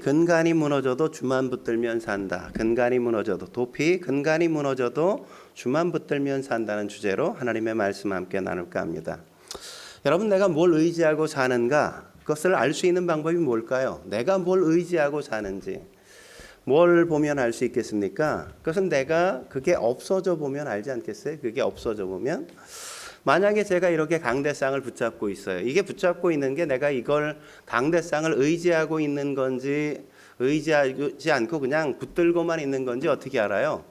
근간이 무너져도 주만 붙들면 산다. 근간이 무너져도 도피 근간이 무너져도 주만 붙들면 산다는 주제로 하나님의 말씀 함께 나눌까 합니다. 여러분, 내가 뭘 의지하고 사는가? 그것을 알 수 있는 방법이 뭘까요? 내가 뭘 의지하고 사는지 뭘 보면 알 수 있겠습니까? 그것은 내가 그게 없어져 보면 알지 않겠어요? 그게 없어져 보면, 만약에 제가 이렇게 강대상을 붙잡고 있어요. 이게 붙잡고 있는 게 내가 이걸 강대상을 의지하고 있는 건지 의지하지 않고 그냥 붙들고만 있는 건지 어떻게 알아요?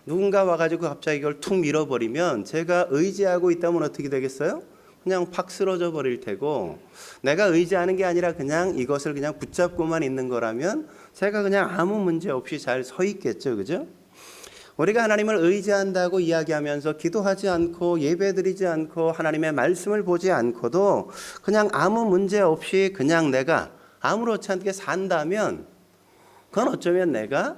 누군가 와가지고 갑자기 이걸 툭 밀어버리면 제가 의지하고 있다면 어떻게 되겠어요? 그냥 팍 쓰러져 버릴 테고, 내가 의지하는 게 아니라 그냥 이것을 그냥 붙잡고만 있는 거라면 제가 그냥 아무 문제 없이 잘 서 있겠죠. 그죠? 우리가 하나님을 의지한다고 이야기하면서 기도하지 않고 예배드리지 않고 하나님의 말씀을 보지 않고도 그냥 아무 문제 없이 그냥 내가 아무렇지 않게 산다면, 그건 어쩌면 내가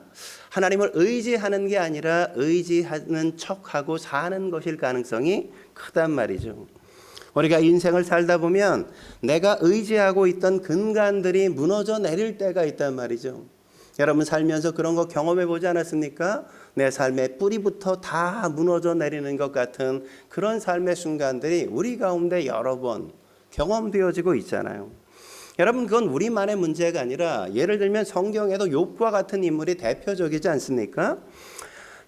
하나님을 의지하는 게 아니라 의지하는 척하고 사는 것일 가능성이 크단 말이죠. 우리가 인생을 살다 보면 내가 의지하고 있던 근간들이 무너져 내릴 때가 있단 말이죠. 여러분 살면서 그런 거 경험해 보지 않았습니까? 내 삶의 뿌리부터 다 무너져 내리는 것 같은 그런 삶의 순간들이 우리 가운데 여러 번 경험되어지고 있잖아요. 여러분, 그건 우리만의 문제가 아니라 예를 들면 성경에도 욥과 같은 인물이 대표적이지 않습니까?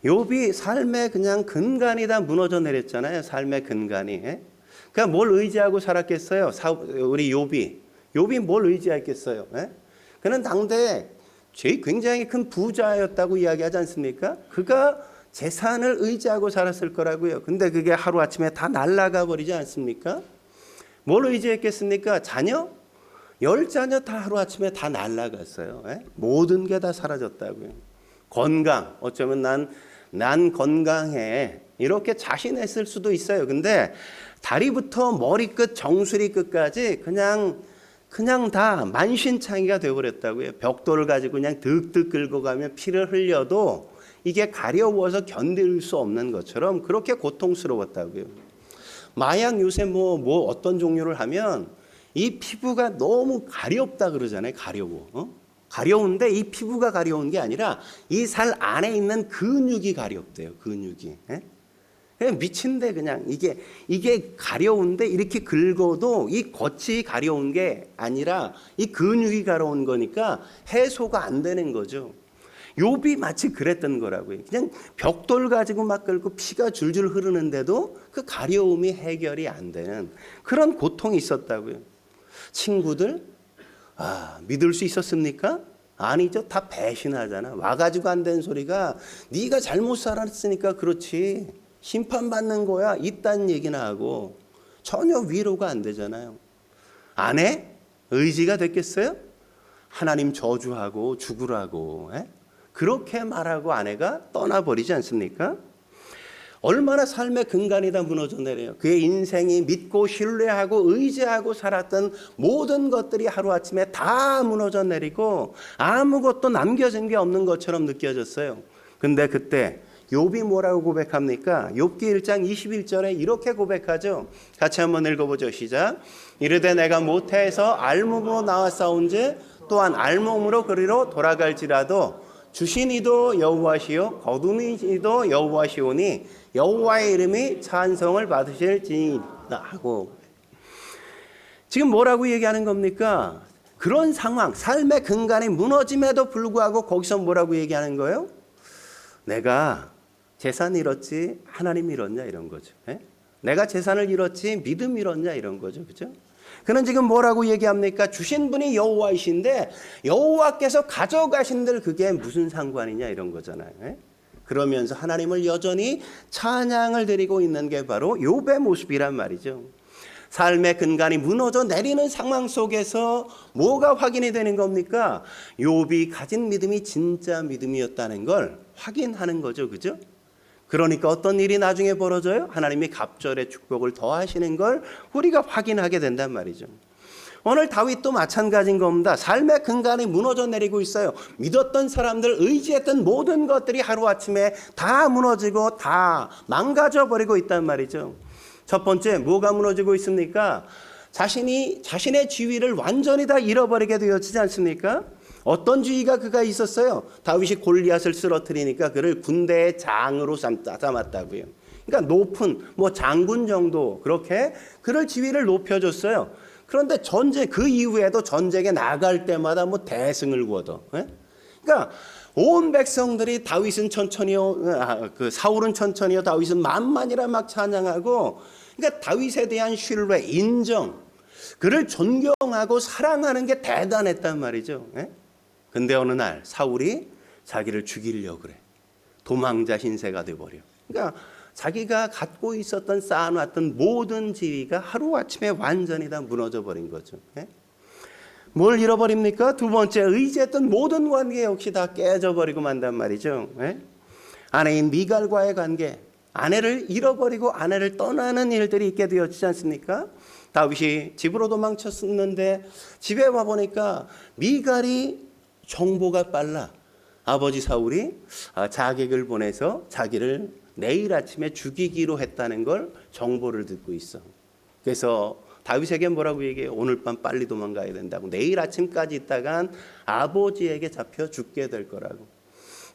욥이 삶의 그냥 근간이 다 무너져 내렸잖아요. 삶의 근간이. 그러니까 뭘 의지하고 살았겠어요? 우리 욥이 뭘 의지했겠어요? 그는 당대에 굉장히 큰 부자였다고 이야기하지 않습니까? 그가 재산을 의지하고 살았을 거라고요. 근데 그게 하루아침에 다 날아가 버리지 않습니까? 뭘 의지했겠습니까? 자녀? 10자녀 다 하루아침에 다 날아갔어요. 모든 게 다 사라졌다고요. 건강, 어쩌면 난 건강해, 이렇게 자신했을 수도 있어요. 근데 다리부터 머리끝 정수리 끝까지 그냥 다 만신창이가 되어버렸다고요. 벽돌을 가지고 그냥 득득 긁고 가면 피를 흘려도 이게 가려워서 견딜 수 없는 것처럼 그렇게 고통스러웠다고요. 마약 요새 뭐 어떤 종류를 하면 이 피부가 너무 가렵다 그러잖아요. 가려워. 가려운데 이 피부가 가려운 게 아니라 이 살 안에 있는 근육이 가렵대요. 근육이. 그냥 미친데 그냥 이게 가려운데 이렇게 긁어도 이 겉이 가려운 게 아니라 이 근육이 가려운 거니까 해소가 안 되는 거죠. 욥이 마치 그랬던 거라고요. 그냥 벽돌 가지고 막 긁고 피가 줄줄 흐르는데도 그 가려움이 해결이 안 되는 그런 고통이 있었다고요. 친구들, 믿을 수 있었습니까? 아니죠. 다 배신하잖아. 와가지고 안 되는 소리가 네가 잘못 살았으니까 그렇지, 심판받는 거야, 이딴 얘기나 하고 전혀 위로가 안 되잖아요. 아내? 의지가 됐겠어요? 하나님 저주하고 죽으라고 그렇게 말하고 아내가 떠나버리지 않습니까? 얼마나 삶의 근간이 다 무너져 내려요. 그의 인생이 믿고 신뢰하고 의지하고 살았던 모든 것들이 하루아침에 다 무너져 내리고 아무것도 남겨진 게 없는 것처럼 느껴졌어요. 근데 그때 욥이 뭐라고 고백합니까? 욥기 1장 21절에 이렇게 고백하죠. 같이 한번 읽어보죠. 시작. 이르되 내가 모태에서 알몸으로 나왔사온즉 또한 알몸으로 그리로 돌아갈지라도 주신 이도 여호와시요 거두는 이도 여호와시오니 여호와의 이름이 찬송을 받으실지니라 하고, 지금 뭐라고 얘기하는 겁니까? 그런 상황, 삶의 근간이 무너짐에도 불구하고 거기서 뭐라고 얘기하는 거예요? 내가 재산 잃었지 하나님 잃었냐 이런 거죠. 내가 재산을 잃었지 믿음 잃었냐 이런 거죠. 그죠? 그는 지금 뭐라고 얘기합니까? 주신 분이 여호와이신데 여호와께서 가져가신들 그게 무슨 상관이냐 이런 거잖아요. 그러면서 하나님을 여전히 찬양을 드리고 있는 게 바로 욥의 모습이란 말이죠. 삶의 근간이 무너져 내리는 상황 속에서 뭐가 확인이 되는 겁니까? 욥이 가진 믿음이 진짜 믿음이었다는 걸 확인하는 거죠. 그죠? 그러니까 어떤 일이 나중에 벌어져요? 하나님이 갑절의 축복을 더하시는 걸 우리가 확인하게 된단 말이죠. 오늘 다윗도 마찬가지인 겁니다. 삶의 근간이 무너져 내리고 있어요. 믿었던 사람들, 의지했던 모든 것들이 하루아침에 다 무너지고 다 망가져 버리고 있단 말이죠. 첫 번째, 뭐가 무너지고 있습니까? 자신의 지위를 완전히 다 잃어버리게 되어지지 않습니까? 어떤 지위가 그가 있었어요? 다윗이 골리앗을 쓰러뜨리니까 그를 군대의 장으로 삼았다고요. 그러니까 높은 장군 정도 그렇게 그를 지위를 높여줬어요. 그런데 그 이후에도 전쟁에 나갈 때마다 대승을 거둬. 예? 그러니까 온 백성들이 다윗은 천천히요, 사울은 천천히요, 다윗은 만만이라 막 찬양하고, 그러니까 다윗에 대한 신뢰, 인정, 그를 존경하고 사랑하는 게 대단했단 말이죠. 예? 근데 어느 날 사울이 자기를 죽이려고 그래. 도망자 신세가 돼버려. 그러니까 자기가 갖고 있었던 쌓아놨던 모든 지위가 하루아침에 완전히 다 무너져 버린 거죠. 예? 뭘 잃어버립니까? 두 번째, 의지했던 모든 관계 역시 다 깨져버리고 만단 말이죠. 예? 아내인 미갈과의 관계, 아내를 잃어버리고 아내를 떠나는 일들이 있게 되었지 않습니까? 다윗이 집으로 도망쳤었는데 집에 와보니까 미갈이 정보가 빨라. 아버지 사울이 자객을 보내서 자기를 내일 아침에 죽이기로 했다는 걸 정보를 듣고 있어. 그래서 다윗에게 뭐라고 얘기해요? 오늘 밤 빨리 도망가야 된다고. 내일 아침까지 있다간 아버지에게 잡혀 죽게 될 거라고.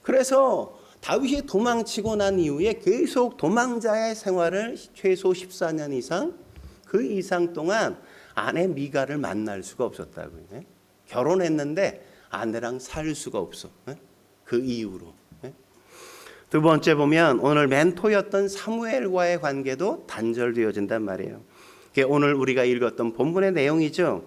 그래서 다윗이 도망치고 난 이후에 계속 도망자의 생활을 최소 14년 이상, 그 이상 동안 아내 미갈을 만날 수가 없었다고요. 결혼했는데 아내랑 살 수가 없어. 그 이후로. 두 번째 보면 오늘 멘토였던 사무엘과의 관계도 단절되어진단 말이에요. 그게 오늘 우리가 읽었던 본문의 내용이죠.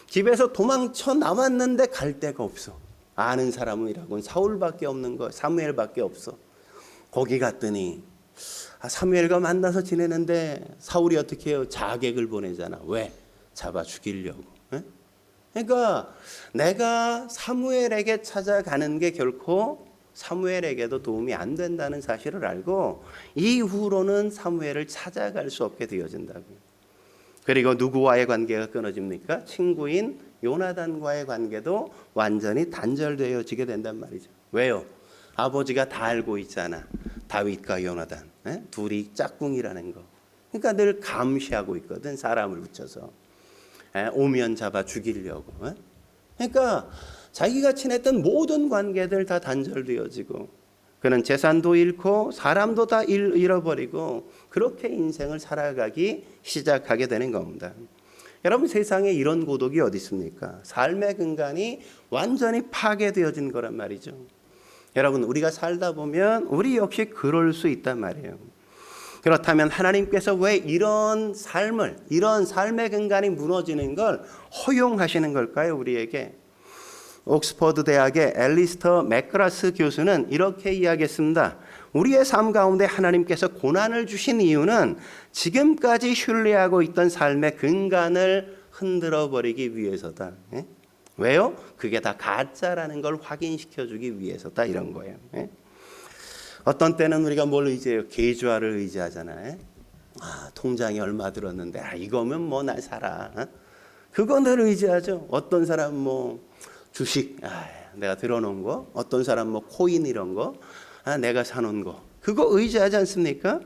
집에서 도망쳐 나왔는데 갈 데가 없어. 아는 사람이라고는 사울밖에 없는 거, 사무엘밖에 없어. 거기 갔더니 사무엘과 만나서 지내는데 사울이 어떻게 해요? 자객을 보내잖아. 왜? 잡아 죽이려고. 그러니까 내가 사무엘에게 찾아가는 게 결코 사무엘에게도 도움이 안 된다는 사실을 알고 이후로는 사무엘을 찾아갈 수 없게 되어진다고요. 그리고 누구와의 관계가 끊어집니까? 친구인 요나단과의 관계도 완전히 단절되어지게 된단 말이죠. 왜요? 아버지가 다 알고 있잖아. 다윗과 요나단 둘이 짝꿍이라는 거. 그러니까 늘 감시하고 있거든. 사람을 붙여서 오면 잡아 죽이려고. 그러니까 자기가 친했던 모든 관계들 다 단절되어지고 그는 재산도 잃고 사람도 다 잃어버리고 그렇게 인생을 살아가기 시작하게 되는 겁니다. 여러분, 세상에 이런 고독이 어디 있습니까? 삶의 근간이 완전히 파괴되어진 거란 말이죠. 여러분, 우리가 살다 보면 우리 역시 그럴 수 있단 말이에요. 그렇다면 하나님께서 왜 이런 삶의 근간이 무너지는 걸 허용하시는 걸까요? 우리에게. 옥스퍼드 대학의 앨리스터 맥그라스 교수는 이렇게 이야기했습니다. 우리의 삶 가운데 하나님께서 고난을 주신 이유는 지금까지 신뢰하고 있던 삶의 근간을 흔들어 버리기 위해서다. 왜요? 그게 다 가짜라는 걸 확인시켜주기 위해서다, 이런 거예요. 어떤 때는 우리가 뭘 의지해요? 계좌를 의지하잖아요. 통장에 얼마 들었는데 이거면 날 살아. 그거 늘 의지하죠. 어떤 사람 주식 내가 들어놓은 거, 어떤 사람 코인 이런 거, 내가 사놓은 거, 그거 의지하지 않습니까?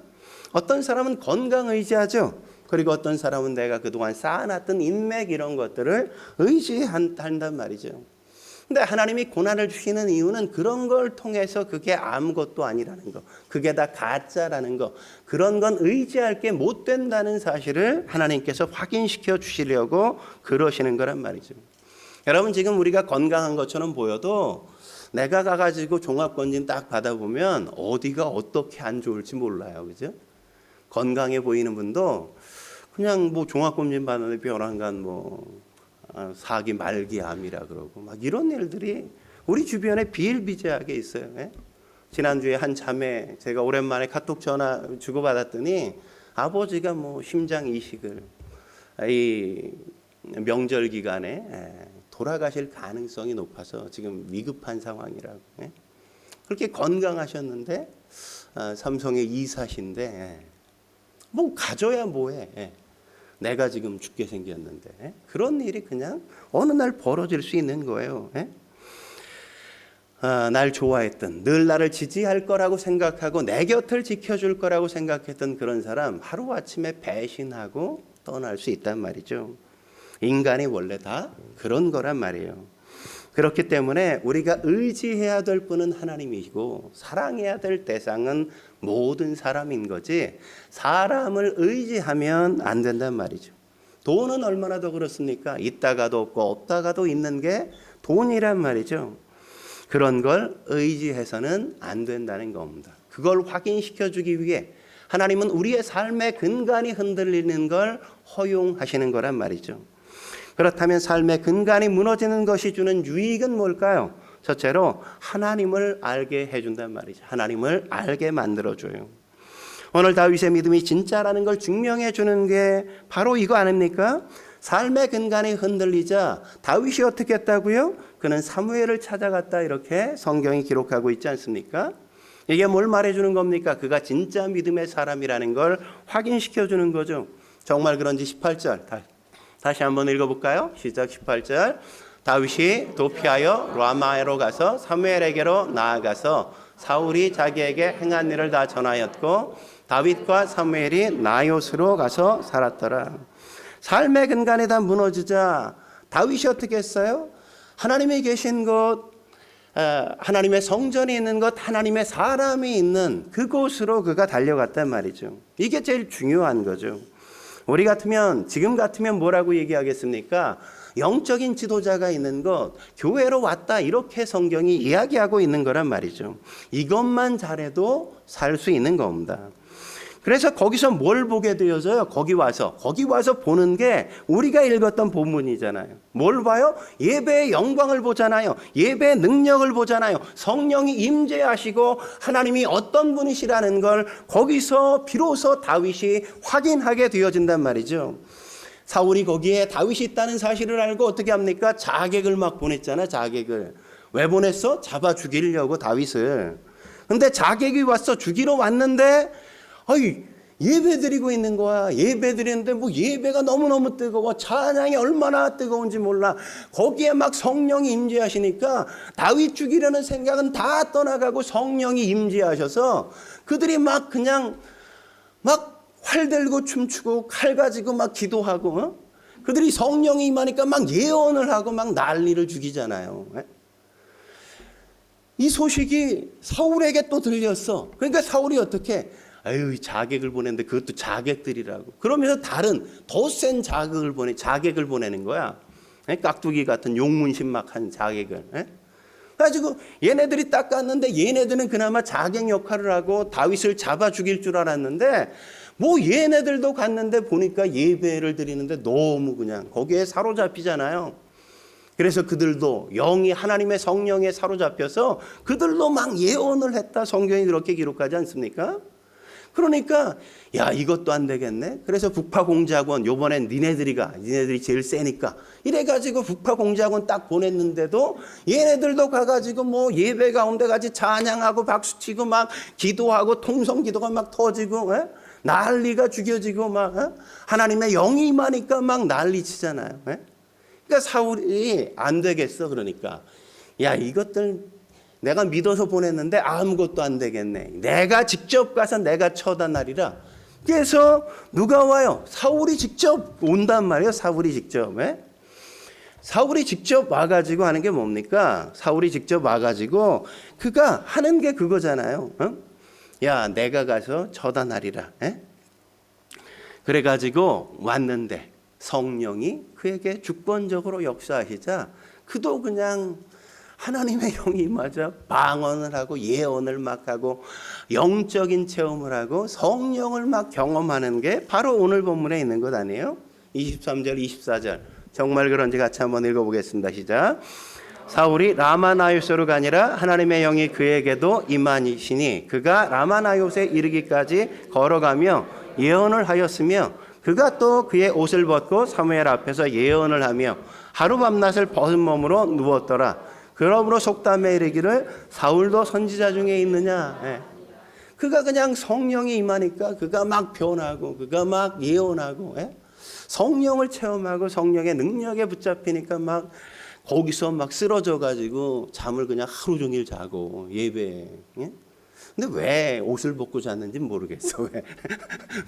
어떤 사람은 건강 의지하죠. 그리고 어떤 사람은 내가 그동안 쌓아놨던 인맥 이런 것들을 의지한단 말이죠. 근데 하나님이 고난을 주시는 이유는 그런 걸 통해서 그게 아무것도 아니라는 거, 그게 다 가짜라는 거, 그런 건 의지할 게 못 된다는 사실을 하나님께서 확인시켜 주시려고 그러시는 거란 말이죠. 여러분, 지금 우리가 건강한 것처럼 보여도 내가 가가지고 종합검진 딱 받아보면 어디가 어떻게 안 좋을지 몰라요. 그죠? 건강해 보이는 분도 그냥 종합검진 받는데 벼랑간 사기 말기 암이라 그러고 막 이런 일들이 우리 주변에 비일비재하게 있어요. 지난주에 한 자매 제가 오랜만에 카톡 전화 주고받았더니 아버지가 심장 이식을 이 명절 기간에 돌아가실 가능성이 높아서 지금 위급한 상황이라고. 그렇게 건강하셨는데 삼성의 이사신데 가져야 뭐해. 내가 지금 죽게 생겼는데 그런 일이 그냥 어느 날 벌어질 수 있는 거예요. 날 좋아했던, 늘 나를 지지할 거라고 생각하고 내 곁을 지켜줄 거라고 생각했던 그런 사람 하루아침에 배신하고 떠날 수 있단 말이죠. 인간이 원래 다 그런 거란 말이에요. 그렇기 때문에 우리가 의지해야 될 분은 하나님이시고 사랑해야 될 대상은 모든 사람인 거지 사람을 의지하면 안 된단 말이죠. 돈은 얼마나 더 그렇습니까? 있다가도 없고 없다가도 있는 게 돈이란 말이죠. 그런 걸 의지해서는 안 된다는 겁니다. 그걸 확인시켜 주기 위해 하나님은 우리의 삶의 근간이 흔들리는 걸 허용하시는 거란 말이죠. 그렇다면 삶의 근간이 무너지는 것이 주는 유익은 뭘까요? 첫째로 하나님을 알게 해준단 말이죠. 하나님을 알게 만들어줘요. 오늘 다윗의 믿음이 진짜라는 걸 증명해 주는 게 바로 이거 아닙니까? 삶의 근간이 흔들리자 다윗이 어떻게 했다고요? 그는 사무엘을 찾아갔다 이렇게 성경이 기록하고 있지 않습니까? 이게 뭘 말해주는 겁니까? 그가 진짜 믿음의 사람이라는 걸 확인시켜 주는 거죠. 정말 그런지 18절 다시 한번 읽어볼까요? 시작 18절. 다윗이 도피하여 라마로 가서 사무엘에게로 나아가서 사울이 자기에게 행한 일을 다 전하였고 다윗과 사무엘이 나요스로 가서 살았더라. 삶의 근간이 다 무너지자 다윗이 어떻게 했어요? 하나님이 계신 곳, 하나님의 성전이 있는 것, 하나님의 사람이 있는 그곳으로 그가 달려갔단 말이죠. 이게 제일 중요한 거죠. 우리 같으면 지금 같으면 뭐라고 얘기하겠습니까? 영적인 지도자가 있는 것, 교회로 왔다 이렇게 성경이 이야기하고 있는 거란 말이죠. 이것만 잘해도 살 수 있는 겁니다. 그래서 거기서 뭘 보게 되어져요? 거기 와서 보는 게 우리가 읽었던 본문이잖아요. 뭘 봐요? 예배의 영광을 보잖아요. 예배의 능력을 보잖아요. 성령이 임재하시고 하나님이 어떤 분이시라는 걸 거기서 비로소 다윗이 확인하게 되어진단 말이죠. 사울이 거기에 다윗이 있다는 사실을 알고 어떻게 합니까? 자객을 막 보냈잖아. 자객을. 왜 보냈어? 잡아 죽이려고 다윗을. 근데 자객이 왔어. 죽이러 왔는데 예배 드리고 있는 거야. 예배 드리는데 뭐 예배가 너무너무 뜨거워. 찬양이 얼마나 뜨거운지 몰라. 거기에 막 성령이 임재하시니까 다윗 죽이려는 생각은 다 떠나가고 성령이 임재하셔서 그들이 막 그냥 막 활 들고 춤추고 칼 가지고 막 기도하고 그들이 성령이 임하니까 막 예언을 하고 막 난리를 죽이잖아요. 이 소식이 사울에게 또 들렸어. 그러니까 사울이 어떻게 자객을 보냈는데 그것도 자객들이라고. 그러면서 다른 더 센 자객을 보내는 거야. 깍두기 같은 용문신막한 자객을. 그래가지고 얘네들이 딱 갔는데 얘네들은 그나마 자객 역할을 하고 다윗을 잡아 죽일 줄 알았는데 뭐 얘네들도 갔는데 보니까 예배를 드리는데 너무 그냥 거기에 사로잡히잖아요. 그래서 그들도 영이 하나님의 성령에 사로잡혀서 그들도 막 예언을 했다. 성경이 그렇게 기록하지 않습니까? 그러니까 이것도 안 되겠네. 그래서 북파공작원 요번엔 니네들이 제일 세니까 이래가지고 북파공작원 딱 보냈는데도 얘네들도 가가지고 뭐 예배 가운데 같이 찬양하고 박수치고 막 기도하고 통성기도가 막 터지고 난리가 죽여지고 막 하나님의 영이 임하니까 막 난리치잖아요. 그러니까 사울이 안 되겠어. 그러니까 이것들 내가 믿어서 보냈는데 아무것도 안 되겠네. 내가 직접 가서 내가 처단하리라. 그래서 누가 와요? 사울이 직접 온단 말이에요. 사울이 직접. 사울이 직접 와가지고 하는 게 뭡니까? 사울이 직접 와가지고 그가 하는 게 그거잖아요. 내가 가서 처단하리라. 그래가지고 왔는데 성령이 그에게 주권적으로 역사하시자 그도 그냥 하나님의 영이 임하자 방언을 하고 예언을 막 하고 영적인 체험을 하고 성령을 막 경험하는 게 바로 오늘 본문에 있는 것 아니에요? 23절 24절 정말 그런지 같이 한번 읽어보겠습니다. 시작. 사울이 라마나요스로 가니라 하나님의 영이 그에게도 임하시니 그가 라마나요스에 이르기까지 걸어가며 예언을 하였으며 그가 또 그의 옷을 벗고 사무엘 앞에서 예언을 하며 하루 밤낮을 벗은 몸으로 누웠더라. 그러므로 속담에 이르기를 사울도 선지자 중에 있느냐. 그가 그냥 성령이 임하니까 그가 막 변하고 그가 막 예언하고 성령을 체험하고 성령의 능력에 붙잡히니까 막 거기서 막 쓰러져 가지고 잠을 그냥 하루 종일 자고 예배. 근데 왜 옷을 벗고 잤는지는 모르겠어.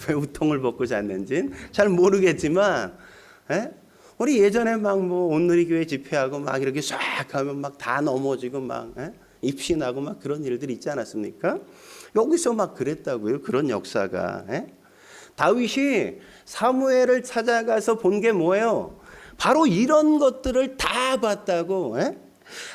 왜 우통을 벗고 잤는지는 잘 모르겠지만 우리 예전에 막 뭐 온누리교회 집회하고 막 이렇게 싹 하면 막 다 넘어지고 막 입신하고 막 그런 일들이 있지 않았습니까? 여기서 막 그랬다고요. 그런 역사가. 다윗이 사무엘을 찾아가서 본 게 뭐예요? 바로 이런 것들을 다 봤다고.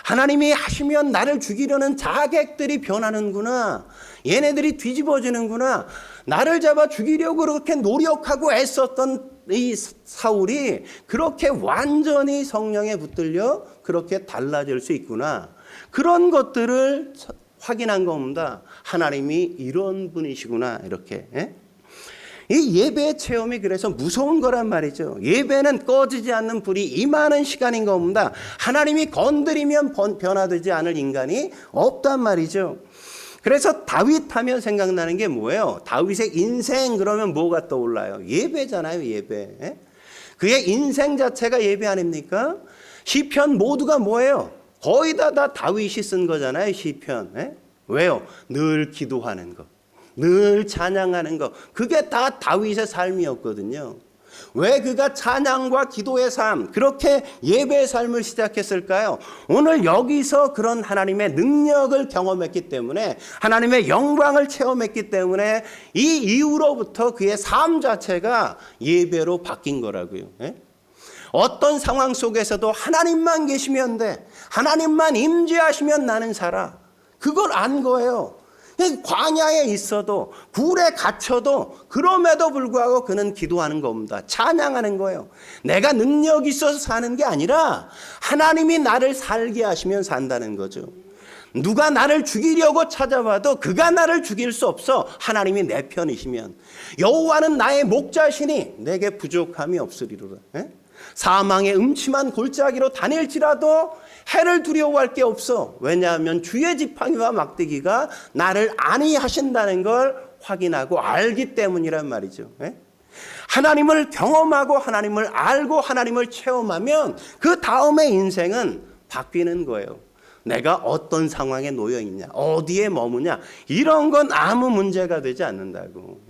하나님이 하시면 나를 죽이려는 자객들이 변하는구나. 얘네들이 뒤집어지는구나. 나를 잡아 죽이려고 그렇게 노력하고 애썼던 이 사울이 그렇게 완전히 성령에 붙들려 그렇게 달라질 수 있구나. 그런 것들을 확인한 겁니다. 하나님이 이런 분이시구나. 이렇게. 이 예배의 체험이 그래서 무서운 거란 말이죠. 예배는 꺼지지 않는 불이 임하는 시간인 겁니다. 하나님이 건드리면 변화되지 않을 인간이 없단 말이죠. 그래서 다윗 하면 생각나는 게 뭐예요? 다윗의 인생 그러면 뭐가 떠올라요? 예배잖아요. 예배. 그의 인생 자체가 예배 아닙니까? 시편 모두가 뭐예요? 거의 다 다윗이 쓴 거잖아요. 시편. 왜요? 늘 기도하는 것, 늘 찬양하는 것, 그게 다 다윗의 삶이었거든요. 왜 그가 찬양과 기도의 삶, 그렇게 예배의 삶을 시작했을까요? 오늘 여기서 그런 하나님의 능력을 경험했기 때문에, 하나님의 영광을 체험했기 때문에 이 이후로부터 그의 삶 자체가 예배로 바뀐 거라고요. 어떤 상황 속에서도 하나님만 계시면 돼, 하나님만 임재하시면 나는 살아. 그걸 안 거예요. 광야에 있어도, 굴에 갇혀도, 그럼에도 불구하고 그는 기도하는 겁니다. 찬양하는 거예요. 내가 능력이 있어서 사는 게 아니라 하나님이 나를 살게 하시면 산다는 거죠. 누가 나를 죽이려고 찾아와도 그가 나를 죽일 수 없어. 하나님이 내 편이시면. 여호와는 나의 목자시니 내게 부족함이 없으리로다. 사망의 음침한 골짜기로 다닐지라도 해를 두려워할 게 없어. 왜냐하면 주의 지팡이와 막대기가 나를 안위하신다는 걸 확인하고 알기 때문이란 말이죠. 하나님을 경험하고 하나님을 알고 하나님을 체험하면 그 다음의 인생은 바뀌는 거예요. 내가 어떤 상황에 놓여 있냐, 어디에 머무냐, 이런 건 아무 문제가 되지 않는다고.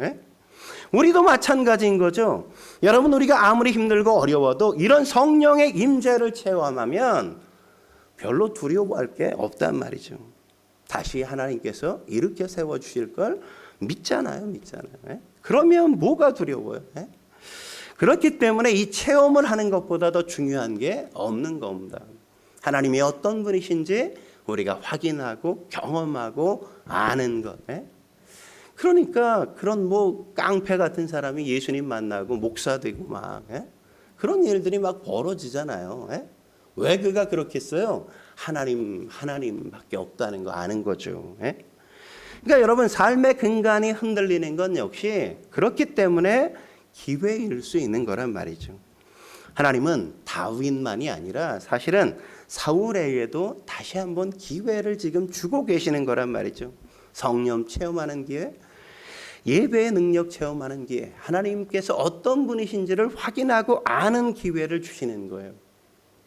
우리도 마찬가지인 거죠. 여러분, 우리가 아무리 힘들고 어려워도 이런 성령의 임재를 체험하면 별로 두려워할 게 없단 말이죠. 다시 하나님께서 일으켜 세워주실 걸 믿잖아요. 그러면 뭐가 두려워요? 그렇기 때문에 이 체험을 하는 것보다 더 중요한 게 없는 겁니다. 하나님이 어떤 분이신지 우리가 확인하고 경험하고 아는 것. 그러니까 그런 뭐 깡패 같은 사람이 예수님 만나고 목사 되고 막 그런 일들이 막 벌어지잖아요. 왜 그가 그렇겠어요? 하나님밖에 없다는 거 아는 거죠. 그러니까 여러분, 삶의 근간이 흔들리는 건 역시 그렇기 때문에 기회일 수 있는 거란 말이죠. 하나님은 다윗만이 아니라 사실은 사울에게도 다시 한번 기회를 지금 주고 계시는 거란 말이죠. 성령 체험하는 기회, 예배의 능력 체험하는 기회, 하나님께서 어떤 분이신지를 확인하고 아는 기회를 주시는 거예요.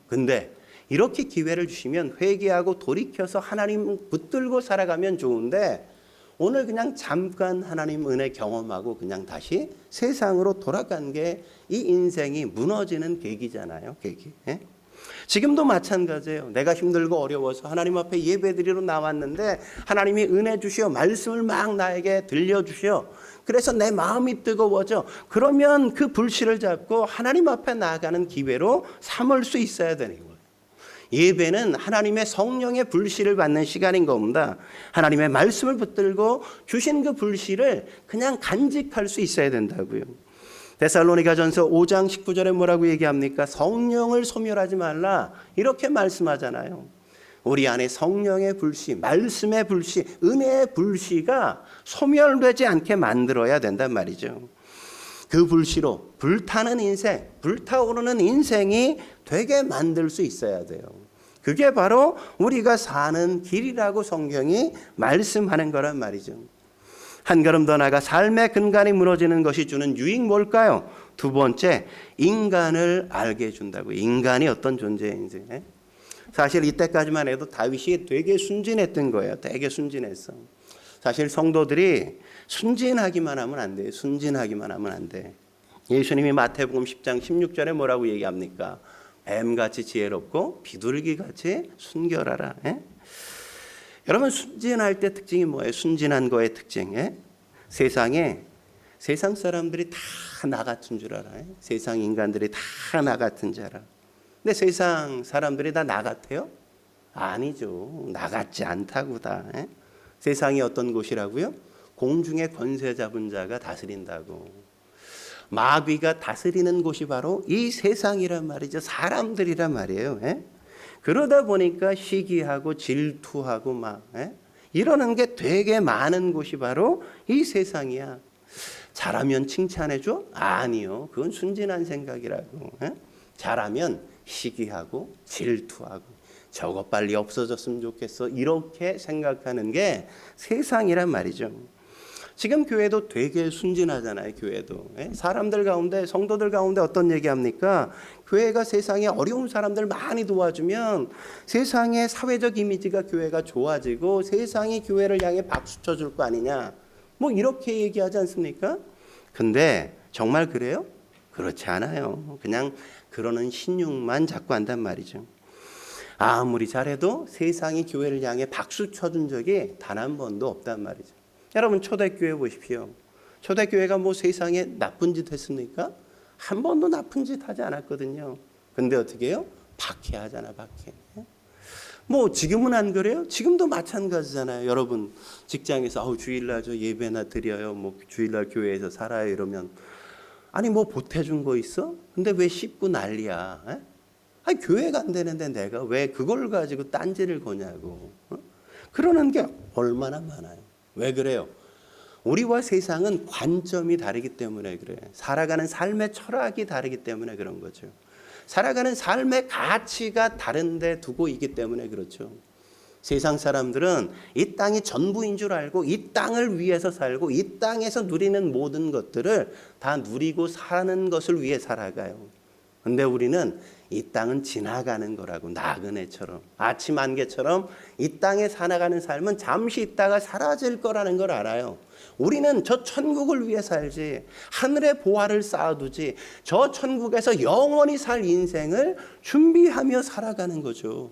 근데 이렇게 기회를 주시면 회개하고 돌이켜서 하나님 붙들고 살아가면 좋은데, 오늘 그냥 잠깐 하나님 은혜 경험하고 그냥 다시 세상으로 돌아간 게 이 인생이 무너지는 계기잖아요. 계기. 지금도 마찬가지예요. 내가 힘들고 어려워서 하나님 앞에 예배드리러 나왔는데 하나님이 은혜 주시어 말씀을 막 나에게 들려주시어 그래서 내 마음이 뜨거워져. 그러면 그 불씨를 잡고 하나님 앞에 나아가는 기회로 삼을 수 있어야 되는 거예요. 예배는 하나님의 성령의 불씨를 받는 시간인 겁니다. 하나님의 말씀을 붙들고 주신 그 불씨를 그냥 간직할 수 있어야 된다고요. 데살로니가전서 5장 19절에 뭐라고 얘기합니까? 성령을 소멸하지 말라, 이렇게 말씀하잖아요. 우리 안에 성령의 불씨, 말씀의 불씨, 은혜의 불씨가 소멸되지 않게 만들어야 된단 말이죠. 그 불씨로 불타는 인생, 불타오르는 인생이 되게 만들 수 있어야 돼요. 그게 바로 우리가 사는 길이라고 성경이 말씀하는 거란 말이죠. 한 걸음 더 나아가 삶의 근간이 무너지는 것이 주는 유익 뭘까요? 두 번째, 인간을 알게 해준다고. 인간이 어떤 존재인지. 사실 이때까지만 해도 다윗이 되게 순진했던 거예요. 되게 순진했어. 사실 성도들이 순진하기만 하면 안 돼요. 순진하기만 하면 안 돼. 예수님이 마태복음 10장 16절에 뭐라고 얘기합니까? 뱀같이 지혜롭고 비둘기같이 순결하라. 예? 여러분 순진할 때 특징이 뭐예요? 순진한 거의 특징. 예? 세상 사람들이 다 나 같은 줄 알아. 예? 세상 인간들이 다 나 같은 줄 알아. 근데 세상 사람들이 다 나 같아요? 아니죠. 나 같지 않다고 다. 예? 세상이 어떤 곳이라고요? 공중의 권세 잡은 자가 다스린다고. 마귀가 다스리는 곳이 바로 이 세상이란 말이죠. 사람들이란 말이에요. 예? 그러다 보니까 시기하고 질투하고 막 이러는 게 되게 많은 곳이 바로 이 세상이야. 잘하면 칭찬해줘? 아니요. 그건 순진한 생각이라고. 잘하면 시기하고 질투하고 저거 빨리 없어졌으면 좋겠어. 이렇게 생각하는 게 세상이란 말이죠. 지금 교회도 되게 순진하잖아요. 교회도. 사람들 가운데 성도들 가운데 어떤 얘기합니까? 교회가 세상에 어려운 사람들 많이 도와주면 세상의 사회적 이미지가 교회가 좋아지고 세상이 교회를 향해 박수 쳐줄 거 아니냐. 뭐 이렇게 얘기하지 않습니까? 근데 정말 그래요? 그렇지 않아요. 그냥 그러는 신용만 자꾸 한단 말이죠. 아무리 잘해도 세상이 교회를 향해 박수 쳐준 적이 단 한 번도 없단 말이죠. 여러분 초대교회 보십시오. 초대교회가 뭐 세상에 나쁜 짓 했습니까? 한 번도 나쁜 짓 하지 않았거든요. 근데 어떻게 해요? 박해하잖아, 박해. 뭐 지금은 안 그래요? 지금도 마찬가지잖아요. 여러분 직장에서 주일날 저 예배나 드려요. 뭐 주일날 교회에서 살아요 이러면 아니 뭐 보태준 거 있어? 근데 왜 씹고 난리야? 아니 교회가 안 되는데 내가 왜 그걸 가지고 딴지를 거냐고. 그러는 게 얼마나 많아요. 왜 그래요? 우리와 세상은 관점이 다르기 때문에 그래. 살아가는 삶의 철학이 다르기 때문에 그런 거죠. 살아가는 삶의 가치가 다른데 두고 있기 때문에 그렇죠. 세상 사람들은 이 땅이 전부인 줄 알고 이 땅을 위해서 살고 이 땅에서 누리는 모든 것들을 다 누리고 사는 것을 위해 살아가요. 근데 우리는 이 땅은 지나가는 거라고. 나그네처럼 아침 안개처럼 이 땅에 살아가는 삶은 잠시 있다가 사라질 거라는 걸 알아요. 우리는 저 천국을 위해 살지 하늘의 보화를 쌓아두지 저 천국에서 영원히 살 인생을 준비하며 살아가는 거죠.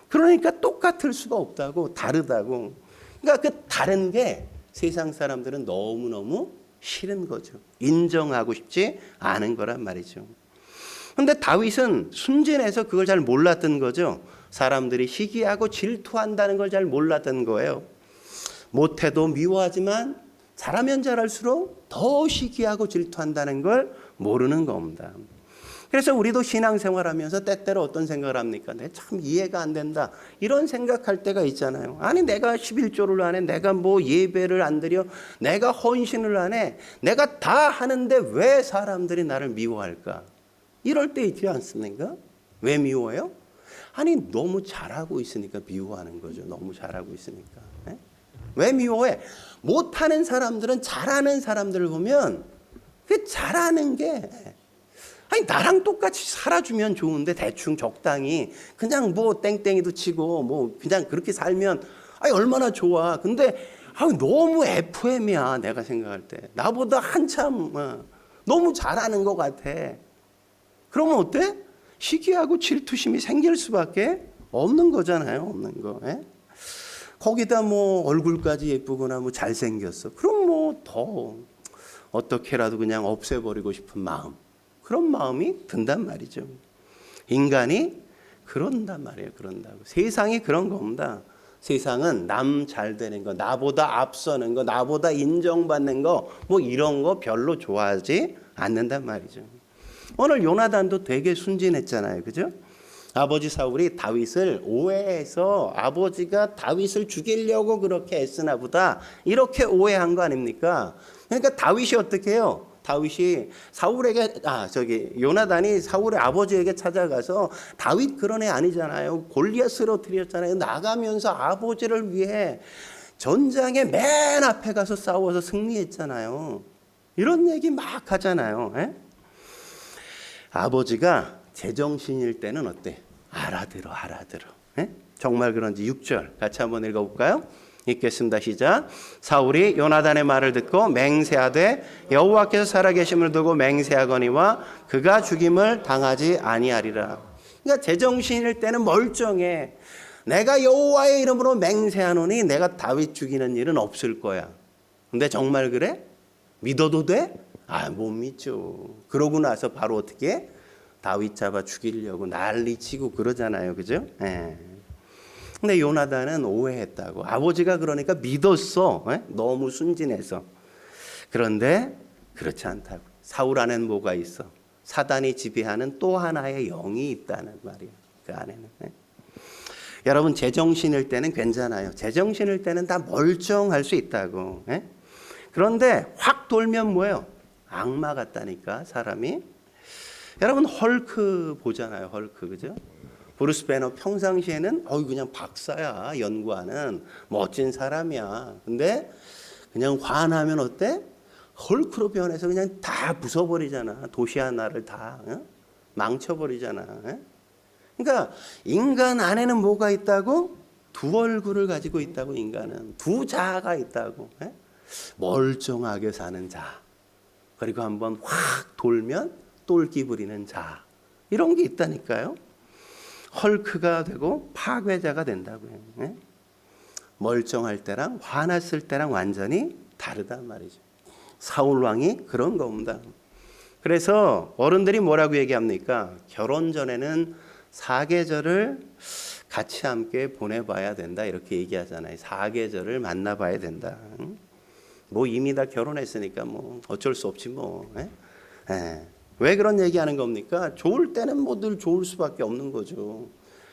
그러니까 똑같을 수가 없다고. 다르다고. 그러니까 그 다른 게 세상 사람들은 너무너무 싫은 거죠. 인정하고 싶지 않은 거란 말이죠. 그런데 다윗은 순진해서 그걸 잘 몰랐던 거죠. 사람들이 시기하고 질투한다는 걸 잘 몰랐던 거예요. 못해도 미워하지만 잘하면 잘할수록 더 시기하고 질투한다는 걸 모르는 겁니다. 그래서 우리도 신앙생활하면서 때때로 어떤 생각을 합니까? 내가 참 이해가 안 된다. 이런 생각할 때가 있잖아요. 아니 내가 11조를 안 해. 내가 뭐 예배를 안 드려. 내가 헌신을 안 해. 내가 다 하는데 왜 사람들이 나를 미워할까? 이럴 때 있지 않습니까? 왜 미워해요? 아니 너무 잘하고 있으니까 미워하는 거죠. 너무 잘하고 있으니까. 왜 미워해? 못하는 사람들은 잘하는 사람들을 보면 그 잘하는 게 아니 나랑 똑같이 살아주면 좋은데 대충 적당히 그냥 뭐 땡땡이도 치고 뭐 그냥 그렇게 살면 아니 얼마나 좋아. 근데 너무 FM이야. 내가 생각할 때 나보다 한참 너무 잘하는 것 같아. 그러면 어때? 시기하고 질투심이 생길 수밖에 없는 거잖아요. 없는 거. 거기다 뭐 얼굴까지 예쁘거나 뭐 잘생겼어. 그럼 뭐 더 어떻게라도 그냥 없애버리고 싶은 마음. 그런 마음이 든단 말이죠. 인간이 그런단 말이에요. 그런다고. 세상이 그런 겁니다. 세상은 남 잘 되는 거, 나보다 앞서는 거, 나보다 인정받는 거, 뭐 이런 거 별로 좋아하지 않는단 말이죠. 오늘 요나단도 되게 순진했잖아요. 그죠? 아버지 사울이 다윗을 오해해서 아버지가 다윗을 죽이려고 그렇게 애쓰나 보다 이렇게 오해한 거 아닙니까? 그러니까 다윗이 어떻게 해요? 다윗이 요나단이 사울의 아버지에게 찾아가서 다윗 그런 애 아니잖아요. 골리앗 쓰러뜨렸잖아요. 나가면서 아버지를 위해 전장의 맨 앞에 가서 싸워서 승리했잖아요. 이런 얘기 막 하잖아요. 아버지가 제정신일 때는 어때? 알아들어. 정말 그런지 6절 같이 한번 읽어볼까요? 읽겠습니다. 시작. 사울이 요나단의 말을 듣고 맹세하되 여호와께서 살아계심을 두고 맹세하거니와 그가 죽임을 당하지 아니하리라. 그러니까 제정신일 때는 멀쩡해. 내가 여호와의 이름으로 맹세하노니 내가 다윗 죽이는 일은 없을 거야. 근데 정말 그래? 믿어도 돼? 못 믿죠. 그러고 나서 바로 어떻게? 다윗 잡아 죽이려고 난리치고 그러잖아요. 그죠? 근데 요나단은 오해했다고. 아버지가 그러니까 믿었어. 너무 순진해서. 그런데 그렇지 않다고. 사울 안에는 뭐가 있어? 사단이 지배하는 또 하나의 영이 있다는 말이에요. 그 안에는. 여러분 제정신일 때는 괜찮아요. 제정신일 때는 다 멀쩡할 수 있다고. 그런데 확 돌면 뭐예요? 악마 같다니까 사람이. 여러분 헐크 보잖아요. 헐크 그죠? 브루스 배너 평상시에는 그냥 박사야. 연구하는 멋진 사람이야. 근데 그냥 화나면 어때? 헐크로 변해서 그냥 다 부숴버리잖아. 도시 하나를 다 망쳐버리잖아. 그러니까 인간 안에는 뭐가 있다고? 두 얼굴을 가지고 있다고. 인간은 두 자아가 있다고. 멀쩡하게 사는 자, 그리고 한번 확 돌면 똘끼 부리는 자, 이런 게 있다니까요. 헐크가 되고 파괴자가 된다고요. 멀쩡할 때랑 화났을 때랑 완전히 다르단 말이죠. 사울 왕이 그런 겁니다. 그래서 어른들이 뭐라고 얘기합니까? 결혼 전에는 사계절을 같이 함께 보내봐야 된다, 이렇게 얘기하잖아요. 사계절을 만나봐야 된다. 뭐 이미 다 결혼했으니까 뭐 어쩔 수 없지 뭐. 왜 그런 얘기하는 겁니까? 좋을 때는 뭐 늘 좋을 수밖에 없는 거죠.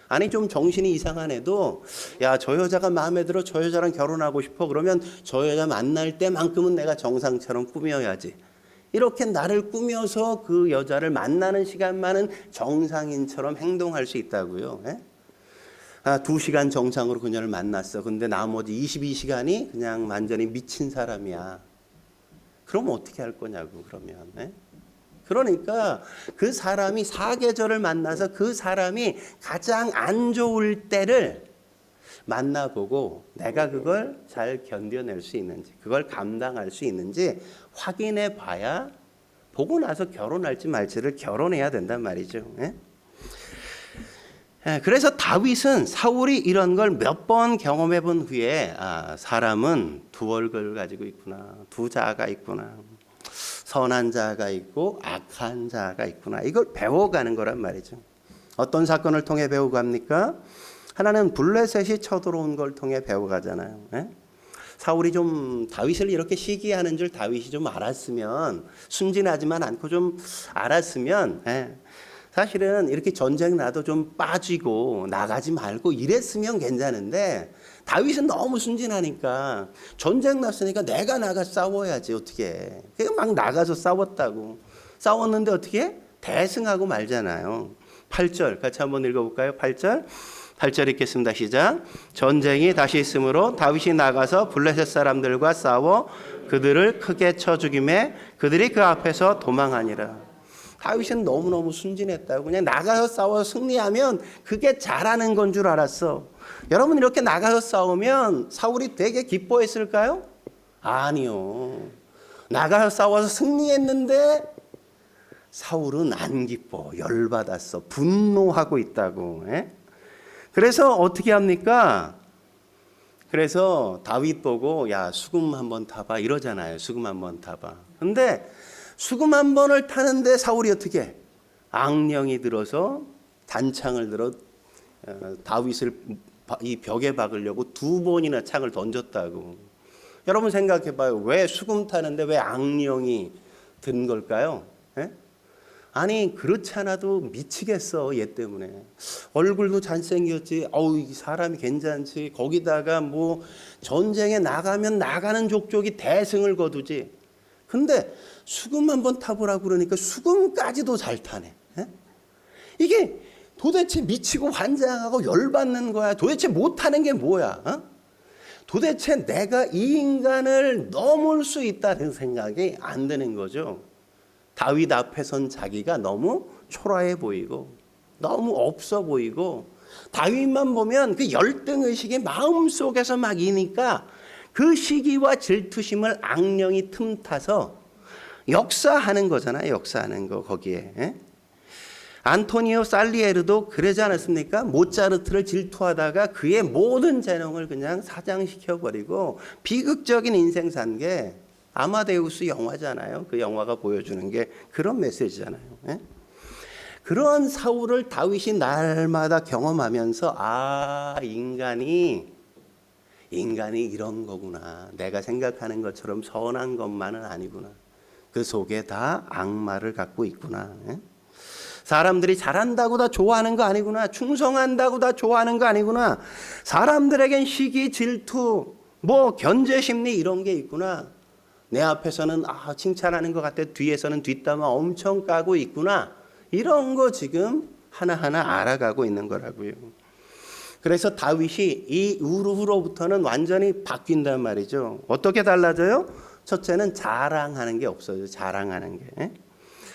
아니 좀 정신이 이상한 애도 야, 저 여자가 마음에 들어, 저 여자랑 결혼하고 싶어, 그러면 저 여자 만날 때만큼은 내가 정상처럼 꾸며야지. 이렇게 나를 꾸며서 그 여자를 만나는 시간만은 정상인처럼 행동할 수 있다고요. 2시간 정상으로 그녀를 만났어. 근데 나머지 22시간이 그냥 완전히 미친 사람이야. 그럼 어떻게 할 거냐고. 그러면 그러니까 그 사람이 사계절을 만나서 그 사람이 가장 안 좋을 때를 만나보고 내가 그걸 잘 견뎌낼 수 있는지, 그걸 감당할 수 있는지 확인해 봐야 보고 나서 결혼할지 말지를 결혼해야 된단 말이죠. 그래서 다윗은 사울이 이런 걸 몇 번 경험해 본 후에 사람은 두 얼굴을 가지고 있구나, 두 자아가 있구나, 선한 자아가 있고 악한 자아가 있구나, 이걸 배워가는 거란 말이죠. 어떤 사건을 통해 배워갑니까? 하나는 블레셋이 쳐들어온 걸 통해 배워가잖아요. 사울이 좀 다윗을 이렇게 시기하는 줄 다윗이 좀 알았으면, 순진하지만 않고 좀 알았으면, 사실은 이렇게 전쟁 나도 좀 빠지고 나가지 말고 이랬으면 괜찮은데, 다윗은 너무 순진하니까 전쟁 났으니까 내가 나가 싸워야지 어떻게. 그냥 막 나가서 싸웠다고. 싸웠는데 어떻게? 대승하고 말잖아요. 8절 같이 한번 읽어볼까요? 8절 읽겠습니다. 시작. 전쟁이 다시 있으므로 다윗이 나가서 블레셋 사람들과 싸워 그들을 크게 쳐 죽이매 그들이 그 앞에서 도망하니라. 다윗은 너무너무 순진했다고. 그냥 나가서 싸워서 승리하면 그게 잘하는 건 줄 알았어. 여러분 이렇게 나가서 싸우면 사울이 되게 기뻐했을까요? 아니요. 나가서 싸워서 승리했는데 사울은 안 기뻐. 열받았어. 분노하고 있다고. 그래서 어떻게 합니까? 그래서 다윗 보고 야, 수금 한번 타봐 이러잖아요. 수금 한번 타봐. 근데 수금 한 번을 타는데 사울이 어떻게? 악령이 들어서 단창을 들어 다윗을 이 벽에 박으려고 2번이나 창을 던졌다고. 여러분 생각해봐요. 왜 수금 타는데 왜 악령이 든 걸까요? 아니 그렇지 않아도 미치겠어. 얘 때문에 얼굴도 잘생겼지, 이 사람이 괜찮지, 거기다가 뭐 전쟁에 나가면 나가는 족족이 대승을 거두지. 근데 수금 한번 타보라고 그러니까 수금까지도 잘 타네. 이게 도대체 미치고 환장하고 열받는 거야. 도대체 못하는 게 뭐야? 도대체 내가 이 인간을 넘을 수 있다는 생각이 안 드는 거죠. 다윗 앞에 선 자기가 너무 초라해 보이고 너무 없어 보이고 다윗만 보면 그 열등의식이 마음속에서 막 이니까 그 시기와 질투심을 악령이 틈타서 역사하는 거잖아요. 역사하는 거 거기에. 예? 안토니오 살리에르도 그러지 않았습니까? 모차르트를 질투하다가 그의 모든 재능을 그냥 사장시켜버리고 비극적인 인생 산 게 아마데우스 영화잖아요. 그 영화가 보여주는 게 그런 메시지잖아요. 예? 그런 사울을 다윗이 날마다 경험하면서 아, 인간이 이런 거구나. 내가 생각하는 것처럼 선한 것만은 아니구나. 그 속에 다 악마를 갖고 있구나. 예? 사람들이 잘한다고 다 좋아하는 거 아니구나. 충성한다고 다 좋아하는 거 아니구나. 사람들에겐 시기, 질투, 뭐 견제심리 이런 게 있구나. 내 앞에서는 칭찬하는 것 같아. 뒤에서는 뒷담화 엄청 까고 있구나. 이런 거 지금 하나하나 알아가고 있는 거라고요. 그래서 다윗이 이 이후로부터는 완전히 바뀐단 말이죠. 어떻게 달라져요? 첫째는 자랑하는 게 없어요. 자랑하는 게.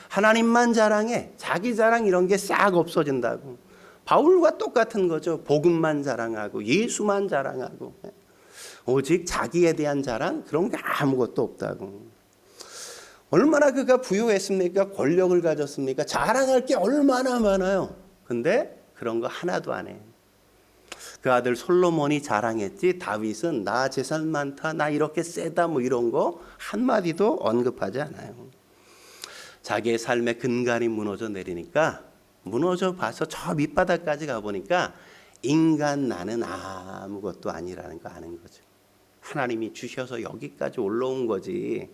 하나님만 자랑해. 자기 자랑 이런 게 싹 없어진다고. 바울과 똑같은 거죠. 복음만 자랑하고 예수만 자랑하고 오직 자기에 대한 자랑 그런 게 아무것도 없다고. 얼마나 그가 부유했습니까? 권력을 가졌습니까? 자랑할 게 얼마나 많아요. 근데 그런 거 하나도 안 해. 그 아들 솔로몬이 자랑했지 다윗은 나 재산 많다, 나 이렇게 세다 뭐 이런 거 한마디도 언급하지 않아요. 자기의 삶의 근간이 무너져 내리니까 무너져 봐서 저 밑바닥까지 가보니까 인간 나는 아무것도 아니라는 거 아는 거죠. 하나님이 주셔서 여기까지 올라온 거지.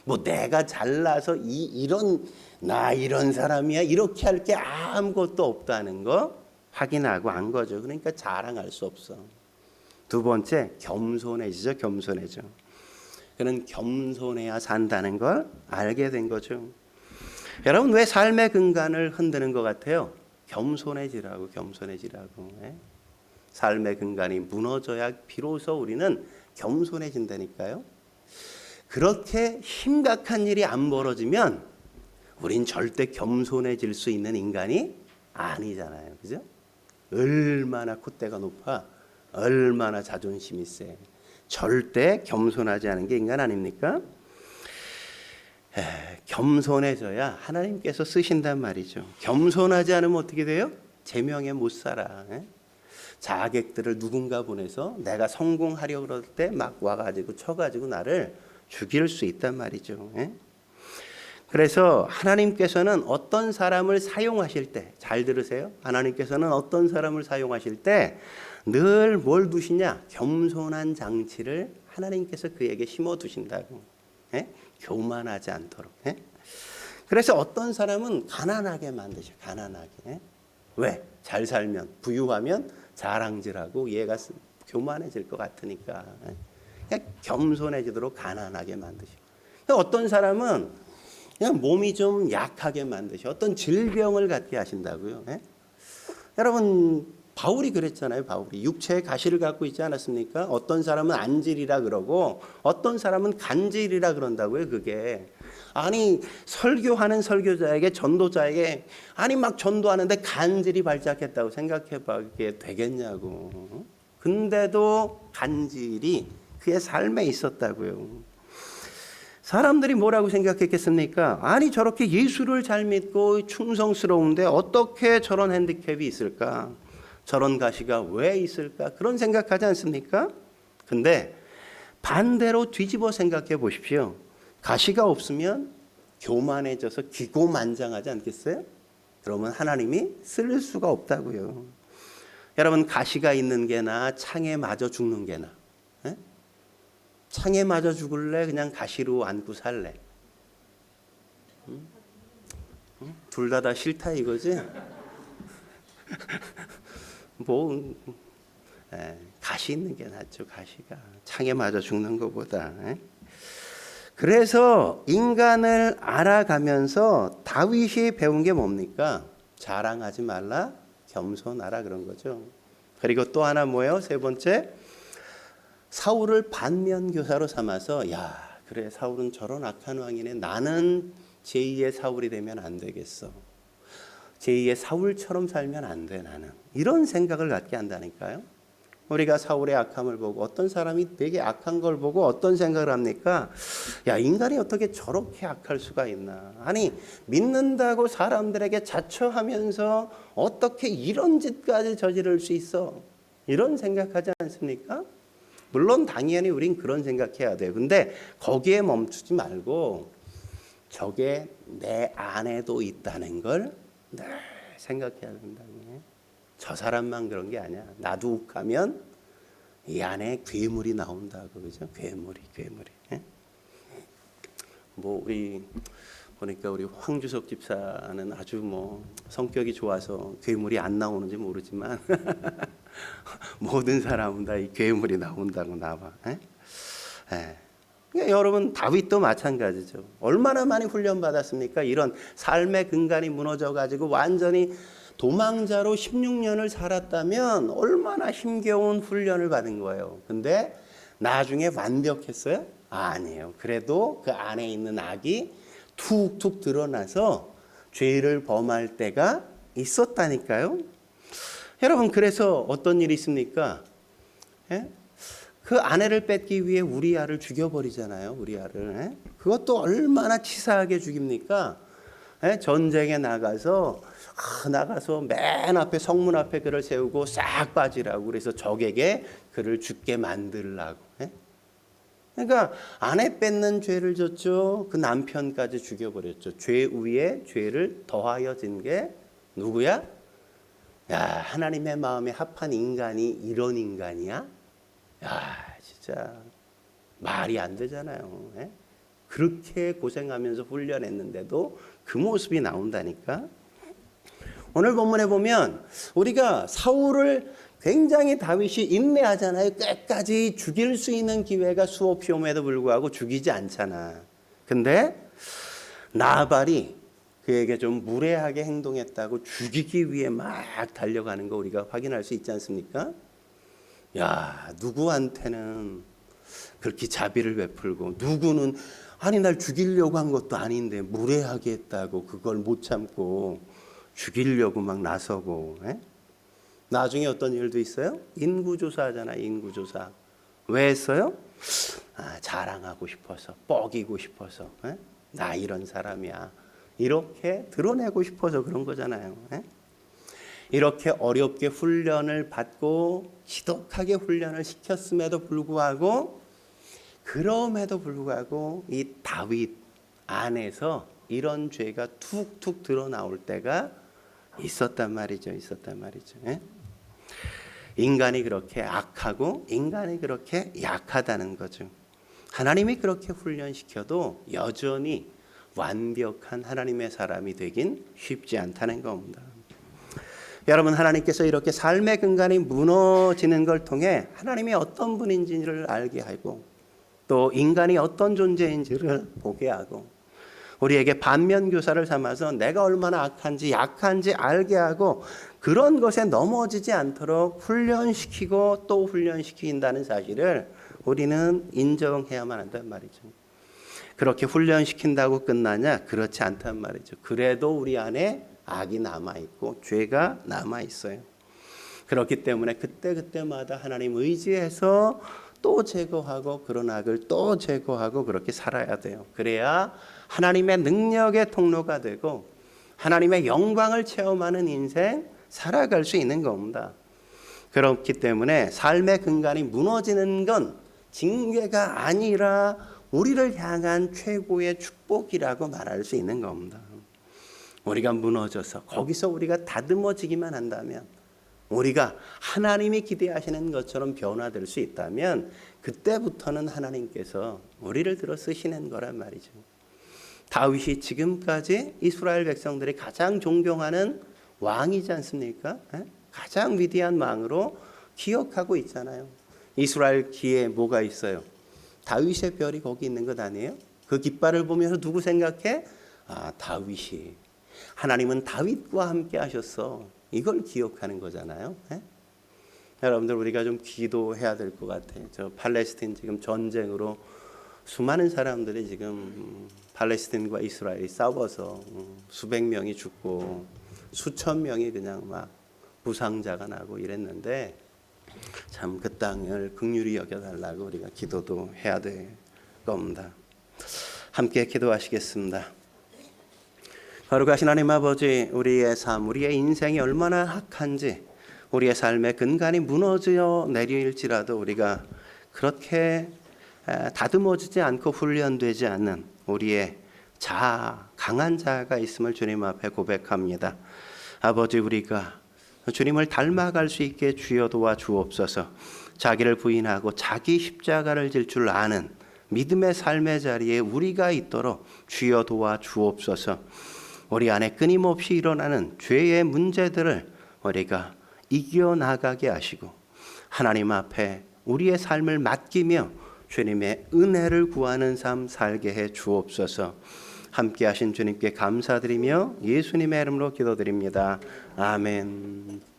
뭐 내가 잘나서 이런 사람이야 이렇게 할 게 아무것도 없다는 거 확인하고 안 거죠. 그러니까 자랑할 수 없어. 두 번째 겸손해지죠. 겸손해져. 그는 겸손해야 산다는 걸 알게 된 거죠. 여러분 왜 삶의 근간을 흔드는 것 같아요? 겸손해지라고. 예? 삶의 근간이 무너져야 비로소 우리는 겸손해진다니까요. 그렇게 심각한 일이 안 벌어지면 우린 절대 겸손해질 수 있는 인간이 아니잖아요. 그죠? 얼마나 콧대가 높아, 얼마나 자존심이 세. 절대 겸손하지 않은 게 인간 아닙니까? 겸손해져야 하나님께서 쓰신단 말이죠. 겸손하지 않으면 어떻게 돼요? 제명에 못 살아. 자객들을 누군가 보내서 내가 성공하려고 그럴 때 막 와가지고 쳐가지고 나를 죽일 수 있단 말이죠. 그래서 하나님께서는 어떤 사람을 사용하실 때, 잘 들으세요. 하나님께서는 어떤 사람을 사용하실 때 늘 뭘 두시냐? 겸손한 장치를 하나님께서 그에게 심어 두신다고. 교만하지 않도록. 그래서 어떤 사람은 가난하게 만드셔. 가난하게. 왜? 잘 살면, 부유하면 자랑질하고 얘가 교만해질 것 같으니까. 그냥 겸손해지도록 가난하게 만드셔. 어떤 사람은 그냥 몸이 좀 약하게 만드셔. 어떤 질병을 갖게 하신다고요. 여러분 바울이 그랬잖아요. 바울이 육체의 가시를 갖고 있지 않았습니까? 어떤 사람은 안질이라 그러고 어떤 사람은 간질이라 그런다고요. 그게 아니 설교하는 설교자에게 전도자에게 아니 막 전도하는데 간질이 발작했다고 생각해봐게 되겠냐고. 근데도 간질이 그의 삶에 있었다고요. 사람들이 뭐라고 생각했겠습니까? 아니 저렇게 예수를 잘 믿고 충성스러운데 어떻게 저런 핸디캡이 있을까? 저런 가시가 왜 있을까? 그런 생각하지 않습니까? 근데 반대로 뒤집어 생각해 보십시오. 가시가 없으면 교만해져서 기고만장하지 않겠어요? 그러면 하나님이 쓸 수가 없다고요. 여러분 가시가 있는 게나 창에 맞아 죽는 게나 창에 맞아 죽을래? 그냥 가시로 안고 살래? 둘 다 싫다 이거지? 뭐 가시 있는 게 낫죠. 가시가 창에 맞아 죽는 것보다. 그래서 인간을 알아가면서 다윗이 배운 게 뭡니까? 자랑하지 말라, 겸손하라 그런 거죠. 그리고 또 하나 뭐예요? 세 번째, 사울을 반면교사로 삼아서 야 그래 사울은 저런 악한 왕이네. 나는 제2의 사울이 되면 안 되겠어. 제2의 사울처럼 살면 안 돼 나는. 이런 생각을 갖게 한다니까요. 우리가 사울의 악함을 보고 어떤 사람이 되게 악한 걸 보고 어떤 생각을 합니까? 야, 인간이 어떻게 저렇게 악할 수가 있나? 아니, 믿는다고 사람들에게 자처하면서 어떻게 이런 짓까지 저지를 수 있어? 이런 생각하지 않습니까? 물론 당연히 우린 그런 생각해야 돼요. 근데 거기에 멈추지 말고 저게 내 안에도 있다는 걸 늘 생각해야 된다. 저 사람만 그런 게 아니야. 나도 욱하면 이 안에 괴물이 나온다고, 그죠? 괴물이. 예? 뭐 우리 보니까 우리 황주석 집사는 아주 뭐 성격이 좋아서 괴물이 안 나오는지 모르지만 모든 사람은 다 이 괴물이 나온다고 나와. 예? 예. 그러니까 여러분 다윗도 마찬가지죠. 얼마나 많이 훈련 받았습니까? 이런 삶의 근간이 무너져 가지고 완전히 도망자로 16년을 살았다면 얼마나 힘겨운 훈련을 받은 거예요. 근데 나중에 완벽했어요? 아니에요. 그래도 그 안에 있는 악이 툭툭 드러나서 죄를 범할 때가 있었다니까요. 여러분, 그래서 어떤 일이 있습니까? 예? 그 아내를 뺏기 위해 우리아를 죽여버리잖아요. 우리아를. 예? 그것도 얼마나 치사하게 죽입니까? 예? 전쟁에 나가서 맨 앞에 성문 앞에 그를 세우고 싹 빠지라고 그래서 적에게 그를 죽게 만들라고. 예? 그러니까 아내 뺏는 죄를 졌죠. 그 남편까지 죽여버렸죠. 죄 위에 죄를 더하여 진 게 누구야? 야, 하나님의 마음에 합한 인간이 이런 인간이야? 야, 진짜 말이 안 되잖아요. 예? 그렇게 고생하면서 훈련했는데도 그 모습이 나온다니까. 오늘 본문에 보면 우리가 사울을 굉장히 다윗이 인내하잖아요. 끝까지 죽일 수 있는 기회가 수없이 옴에도 불구하고 죽이지 않잖아. 근데 나발이 그에게 좀 무례하게 행동했다고 죽이기 위해 막 달려가는 거 우리가 확인할 수 있지 않습니까? 야, 누구한테는 그렇게 자비를 베풀고 누구는 아니 날 죽이려고 한 것도 아닌데 무례하게 했다고 그걸 못 참고 죽이려고 막 나서고. 에? 나중에 어떤 일도 있어요? 인구조사하잖아. 인구조사. 왜 했어요? 자랑하고 싶어서, 뻐기고 싶어서. 에? 나 이런 사람이야. 이렇게 드러내고 싶어서 그런 거잖아요. 에? 이렇게 어렵게 훈련을 받고 지독하게 훈련을 시켰음에도 불구하고 그럼에도 불구하고 이 다윗 안에서 이런 죄가 툭툭 드러나올 때가 있었단 말이죠. 예? 인간이 그렇게 악하고 인간이 그렇게 약하다는 거죠. 하나님이 그렇게 훈련시켜도 여전히 완벽한 하나님의 사람이 되긴 쉽지 않다는 겁니다. 여러분, 하나님께서 이렇게 삶의 근간이 무너지는 걸 통해 하나님이 어떤 분인지를 알게 하고 또 인간이 어떤 존재인지를 보게 하고 우리에게 반면교사를 삼아서 내가 얼마나 악한지 약한지 알게 하고 그런 것에 넘어지지 않도록 훈련시키고 또 훈련시킨다는 사실을 우리는 인정해야만 한단 말이죠. 그렇게 훈련시킨다고 끝나냐? 그렇지 않단 말이죠. 그래도 우리 안에 악이 남아있고 죄가 남아있어요. 그렇기 때문에 그때마다 하나님 의지해서 또 제거하고 그런 악을 또 제거하고 그렇게 살아야 돼요. 그래야 하나님의 능력의 통로가 되고 하나님의 영광을 체험하는 인생 살아갈 수 있는 겁니다. 그렇기 때문에 삶의 근간이 무너지는 건 징계가 아니라 우리를 향한 최고의 축복이라고 말할 수 있는 겁니다. 우리가 무너져서 거기서 우리가 다듬어지기만 한다면 우리가 하나님이 기대하시는 것처럼 변화될 수 있다면 그때부터는 하나님께서 우리를 들어 쓰시는 거란 말이죠. 다윗이 지금까지 이스라엘 백성들이 가장 존경하는 왕이지 않습니까? 가장 위대한 왕으로 기억하고 있잖아요. 이스라엘 기에 뭐가 있어요? 다윗의 별이 거기 있는 것 아니에요? 그 깃발을 보면서 누구 생각해? 다윗이. 하나님은 다윗과 함께 하셨어. 이걸 기억하는 거잖아요. 여러분들 우리가 좀 기도해야 될 것 같아요. 저 팔레스틴 지금 전쟁으로 수많은 사람들이 지금 팔레스틴과 이스라엘이 싸워서 수백 명이 죽고 수천 명이 그냥 막 부상자가 나고 이랬는데 참 그 땅을 긍휼히 여겨달라고 우리가 기도도 해야 될 겁니다. 함께 기도하시겠습니다. 거룩하신 하나님 아버지, 우리의 삶, 우리의 인생이 얼마나 악한지, 우리의 삶의 근간이 무너져 내릴지라도 우리가 그렇게 다듬어지지 않고 훈련되지 않는 우리의 강한 자아가 있음을 주님 앞에 고백합니다. 아버지, 우리가 주님을 닮아갈 수 있게 주여 도와 주옵소서. 자기를 부인하고 자기 십자가를 질 줄 아는 믿음의 삶의 자리에 우리가 있도록 주여 도와 주옵소서. 우리 안에 끊임없이 일어나는 죄의 문제들을 우리가 이겨나가게 하시고 하나님 앞에 우리의 삶을 맡기며 주님의 은혜를 구하는 삶 살게 해 주옵소서. 함께 하신 주님께 감사드리며 예수님의 이름으로 기도드립니다. 아멘.